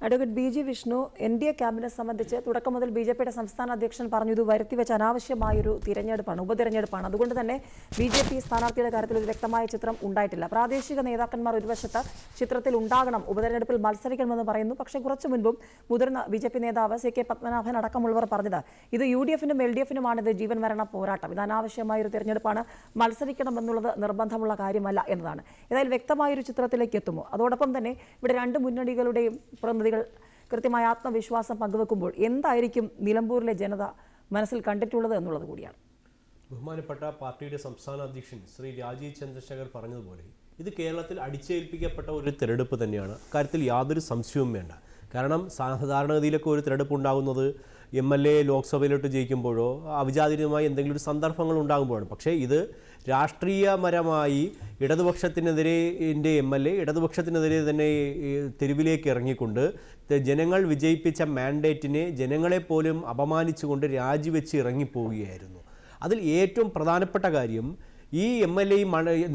Advocate B G Vishnu NDA ക്യാമ്പിനെ സംബന്ധിച്ച് തുടക്കം മുതൽ BJPയുടെ സംസ്ഥാന അധ്യക്ഷൻ പറഞ്ഞു ഇത് വരുത്തിവെച്ച അനാവശ്യമായൊരു തിരഞ്ഞെടുപ്പാണ്, ഉപതിരഞ്ഞെടുപ്പാണ്. അതുകൊണ്ട് തന്നെ BJP സ്ഥാനാർത്ഥിയുടെ കാര്യത്തിൽ ഒരു വ്യക്തമായ ചിത്രം ഉണ്ടായിട്ടില്ല. പ്രാദേശിക നേതാക്കന്മാർ ഒരു വശത്ത് ചിത്രത്തിൽ ഉണ്ടാകണം, ഉപതെരഞ്ഞെടുപ്പിൽ മത്സരിക്കണമെന്ന് പറയുന്നു. പക്ഷേ കുറച്ചു മുൻപും മുതിർന്ന BJP നേതാവ് CK പത്മനാഭൻ അടക്കമുള്ളവർ പറഞ്ഞത് ഇത് UDF-നും LDF-നുമാണ് ഇത് ജീവൻ മരണ പോരാട്ടം, ഇത് അനാവശ്യമായൊരു തിരഞ്ഞെടുപ്പാണ്, മത്സരിക്കണമെന്നുള്ളത് നിർബന്ധമുള്ള കാര്യമല്ല എന്നതാണ്. ഏതായാലും വ്യക്തമായൊരു ചിത്രത്തിലേക്ക് എത്തുമോ? അതോടൊപ്പം തന്നെ ഇവിടെ രണ്ട് മുന്നണികളുടെയും പ്രതിനിധികൾ കൃത്യമായ ആത്മവിശ്വാസം പങ്കുവെക്കുമ്പോൾ എന്തായിരിക്കും നിലമ്പൂരിലെ ജനത മനസ്സിൽ കണ്ടിട്ടുള്ളത് എന്നുള്ളത് കൂടിയാണ്. ബഹുമാനപ്പെട്ട പാർട്ടിയുടെ സംസ്ഥാന അധ്യക്ഷൻ ശ്രീ രാജീവ് ചന്ദ്രശേഖർ പറഞ്ഞതുപോലെ ഇത് കേരളത്തിൽ അടിച്ചേൽപ്പിക്കപ്പെട്ട ഒരു തിരഞ്ഞെടുപ്പ് തന്നെയാണ്. കാര്യത്തിൽ യാതൊരു സംശയവും വേണ്ട. കാരണം സാധാരണഗതിയിലൊക്കെ ഒരു തിരഞ്ഞെടുപ്പ് ഉണ്ടാകുന്നത് MLA ലോക്സഭയിലോട്ട് ജയിക്കുമ്പോഴോ അവിചാരിതമായി എന്തെങ്കിലും ഒരു സന്ദർഭങ്ങൾ ഉണ്ടാകുമ്പോഴാണ്. പക്ഷേ ഇത് രാഷ്ട്രീയപരമായി ഇടതുപക്ഷത്തിനെതിരെ MLA ഇടതുപക്ഷത്തിനെതിരെ തന്നെ തെരുവിലേക്ക് ഇറങ്ങിക്കൊണ്ട് ജനങ്ങൾ വിജയിപ്പിച്ച മാൻഡേറ്റിനെ ജനങ്ങളെപ്പോലും അപമാനിച്ചുകൊണ്ട് രാജിവെച്ച് ഇറങ്ങിപ്പോവുകയായിരുന്നു. അതിൽ ഏറ്റവും പ്രധാനപ്പെട്ട കാര്യം ഈ MLA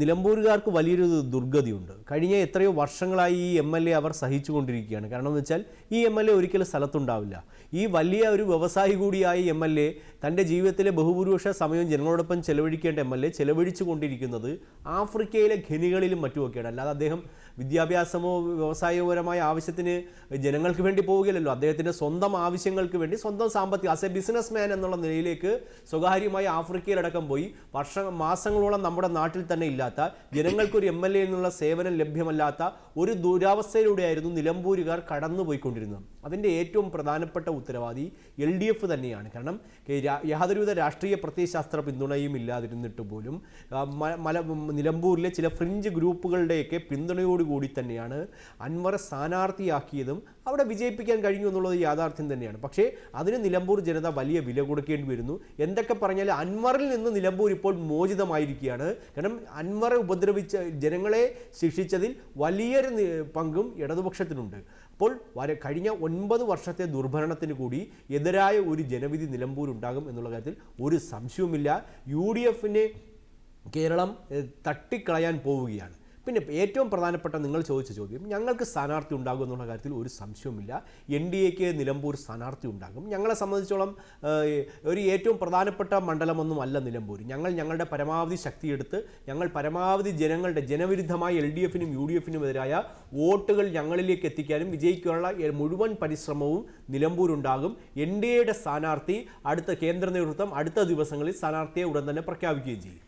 നിലമ്പൂരുകാർക്ക് വലിയൊരു ദുർഗതിയുണ്ട്. കഴിഞ്ഞ എത്രയോ വർഷങ്ങളായി ഈ MLA അവർ സഹിച്ചുകൊണ്ടിരിക്കുകയാണ്. കാരണം എന്ന് വെച്ചാൽ ഈ MLA ഒരിക്കലും സ്ഥലത്തുണ്ടാവില്ല. ഈ വലിയ ഒരു വ്യവസായി കൂടിയായ MLA തൻ്റെ ജീവിതത്തിലെ ബഹുഭൂരിപക്ഷ സമയവും ജനങ്ങളോടൊപ്പം ചെലവഴിക്കേണ്ട MLA ചെലവഴിച്ചു കൊണ്ടിരിക്കുന്നത് ആഫ്രിക്കയിലെ ഖനികളിലും മറ്റുമൊക്കെയാണ്. അല്ലാതെ അദ്ദേഹം വിദ്യാഭ്യാസമോ വ്യവസായപരമായ ആവശ്യത്തിന് ജനങ്ങൾക്ക് വേണ്ടി പോവുകയില്ലല്ലോ. അദ്ദേഹത്തിൻ്റെ സ്വന്തം ആവശ്യങ്ങൾക്ക് വേണ്ടി സ്വന്തം സാമ്പത്തിക ആസ് എ ബിസിനസ് മാൻ എന്നുള്ള നിലയിലേക്ക് സ്വകാര്യമായി ആഫ്രിക്കയിലടക്കം പോയി മാസങ്ങളോളം നമ്മുടെ നാട്ടിൽ തന്നെ ഇല്ലാത്ത ജനങ്ങൾക്കൊരു MLA എന്നുള്ള സേവനം ലഭ്യമല്ലാത്ത ഒരു ദുരവസ്ഥയിലൂടെയായിരുന്നു നിലമ്പൂരുകാർ കടന്നുപോയിക്കൊണ്ടിരുന്നത്. അതിൻ്റെ ഏറ്റവും പ്രധാനപ്പെട്ട ഉത്തരവാദി LDF തന്നെയാണ്. കാരണം യാതൊരുവിധ രാഷ്ട്രീയ പ്രത്യയശാസ്ത്ര പിന്തുണയും ഇല്ലാതിരുന്നിട്ട് പോലും നിലമ്പൂരിലെ ചില ഫ്രിഞ്ച് ഗ്രൂപ്പുകളുടെയൊക്കെ പിന്തുണയോടുകൂടി തന്നെയാണ് അൻവറെ സ്ഥാനാർത്ഥിയാക്കിയതും അവിടെ വിജയിപ്പിക്കാൻ കഴിഞ്ഞു എന്നുള്ളത് യാഥാർത്ഥ്യം തന്നെയാണ്. പക്ഷേ അതിന് നിലമ്പൂർ ജനത വലിയ വില കൊടുക്കേണ്ടി വരുന്നു. എന്തൊക്കെ പറഞ്ഞാൽ അൻവറിൽ നിന്ന് നിലമ്പൂർ ഇപ്പോൾ മോചിതമായിരിക്കുകയാണ്. കാരണം അൻവറെ ഉപദ്രവിച്ച ജനങ്ങളെ ശിക്ഷിച്ചതിൽ വലിയൊരു പങ്കും ഇടതുപക്ഷത്തിനുണ്ട്. അപ്പോൾ കഴിഞ്ഞ 9 വർഷത്തെ ദുർഭരണത്തിന് കൂടി എതിരായ ഒരു ജനവിധി നിലമ്പൂർ ഉണ്ടാകും എന്നുള്ള കാര്യത്തിൽ ഒരു സംശയവുമില്ല. UDF-നെ കേരളം തട്ടിക്കളയാൻ പോവുകയാണ്. പിന്നെ ഏറ്റവും പ്രധാനപ്പെട്ട നിങ്ങൾ ചോദിച്ച ചോദ്യം, ഞങ്ങൾക്ക് സ്ഥാനാർത്ഥി ഉണ്ടാകും എന്നുള്ള കാര്യത്തിൽ ഒരു സംശയവുമില്ല. NDAക്ക് നിലമ്പൂർ സ്ഥാനാർത്ഥി ഉണ്ടാകും. ഞങ്ങളെ സംബന്ധിച്ചോളം ഒരു ഏറ്റവും പ്രധാനപ്പെട്ട മണ്ഡലമൊന്നും അല്ല നിലമ്പൂർ. ഞങ്ങളുടെ പരമാവധി ശക്തിയെടുത്ത് ഞങ്ങൾ പരമാവധി ജനവിരുദ്ധമായ LDF-നും UDF-നും എതിരായ വോട്ടുകൾ ഞങ്ങളിലേക്ക് എത്തിക്കാനും വിജയിക്കാനുള്ള മുഴുവൻ പരിശ്രമവും നിലമ്പൂരുണ്ടാകും. NDAയുടെ സ്ഥാനാർത്ഥി അടുത്ത കേന്ദ്ര നേതൃത്വം അടുത്ത ദിവസങ്ങളിൽ സ്ഥാനാർത്ഥിയെ ഉടൻ തന്നെ പ്രഖ്യാപിക്കുകയും ചെയ്യും.